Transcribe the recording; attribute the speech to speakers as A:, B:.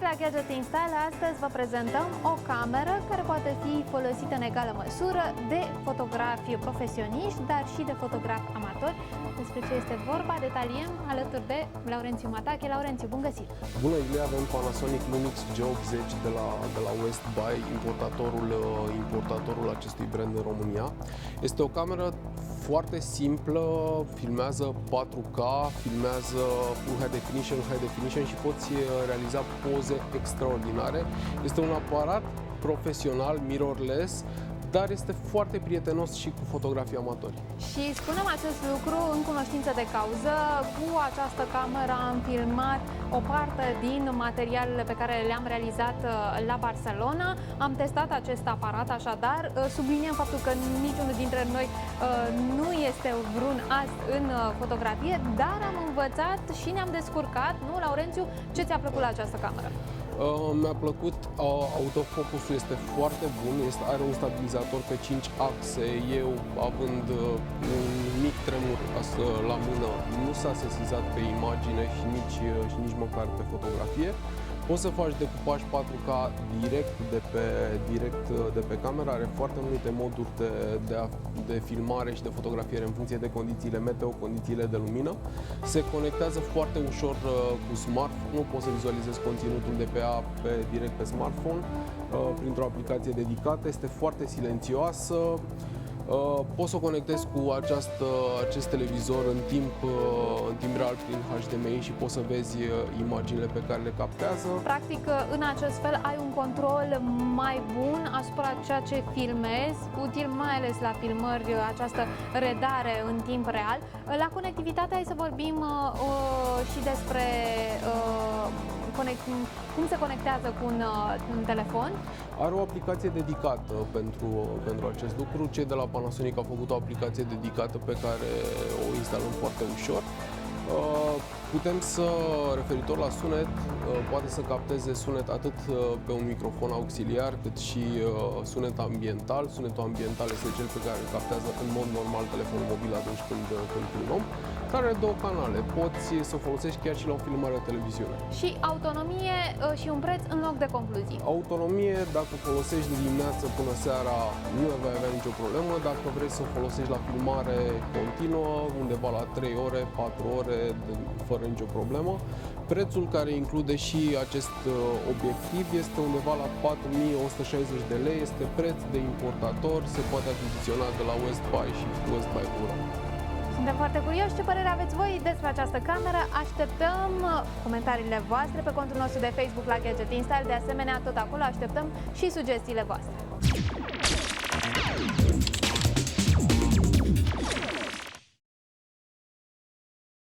A: găsit la Gadget in Style. Astăzi vă prezentăm o cameră care poate fi folosită în egală măsură de fotografi profesioniști, dar și de fotografi amatori. Despre ce este vorba detaliem alături de Laurențiu Matache. Laurențiu, bun găsit!
B: Bună, Iulia! Avem Panasonic Lumix G80 de la West Buy, importatorul acestui brand în România. Este o cameră foarte simplă, filmează 4K, filmează Full High Definition și poți realiza poze extraordinare. Este un aparat profesional, mirrorless, dar este foarte prietenos și cu fotografii amatori.
A: Și spunem acest lucru în cunoștință de cauză. Cu această cameră am filmat o parte din materialele pe care le-am realizat la Barcelona. Am testat acest aparat, așadar subliniem faptul că niciunul dintre noi nu este vreun as în fotografie, dar am învățat și ne-am descurcat, nu, Laurențiu? Ce ți-a plăcut la această cameră?
B: Mi-a plăcut, autofocusul este foarte bun, are un stabilizator pe 5 axe. Eu, având un mic tremur la mână, nu s-a sesizat pe imagine și nici măcar pe fotografie. Poți să faci decupaj 4K direct de pe cameră, are foarte multe moduri de filmare și de fotografiere în funcție de condițiile meteo, condițiile de lumină. Se conectează foarte ușor cu smartphone, poți să vizualizezi conținutul de pe ea direct pe smartphone printr-o aplicație dedicată, este foarte silențioasă. Poți să o conectezi cu acest televizor în timp real prin HDMI și poți să vezi imaginile pe care le captează.
A: Practic, în acest fel ai un control mai bun asupra ceea ce filmezi, util mai ales la filmări, această redare în timp real. La conectivitate, hai să vorbim și despre cum se conectează cu un telefon.
B: Are o aplicație dedicată pentru acest lucru. Cei de la Panasonic au făcut o aplicație dedicată pe care o instalăm foarte ușor. Putem să, referitor la sunet, poate să capteze sunet atât pe un microfon auxiliar, cât și sunet ambiental. Sunetul ambiental este cel pe care îl captează în mod normal telefonul mobil atunci când filmăm, care are două canale. Poți să o folosești chiar și la o filmare de televiziune.
A: Și autonomie și un preț în loc de concluzii.
B: Autonomie, dacă o folosești de dimineață până seara, nu vei avea nicio problemă. Dacă vrei să o folosești la filmare continuă, undeva la 3 ore, 4 ore, fără nicio problemă. Prețul, care include și acest obiectiv, este undeva la 4.160 de lei. Este preț de importator, se poate achiziționa de la West Buy și West Buy Euro.
A: Suntem foarte curioși ce părere aveți voi despre această cameră. Așteptăm comentariile voastre pe contul nostru de Facebook la Gadget in Style. De asemenea, tot acolo așteptăm și sugestiile voastre.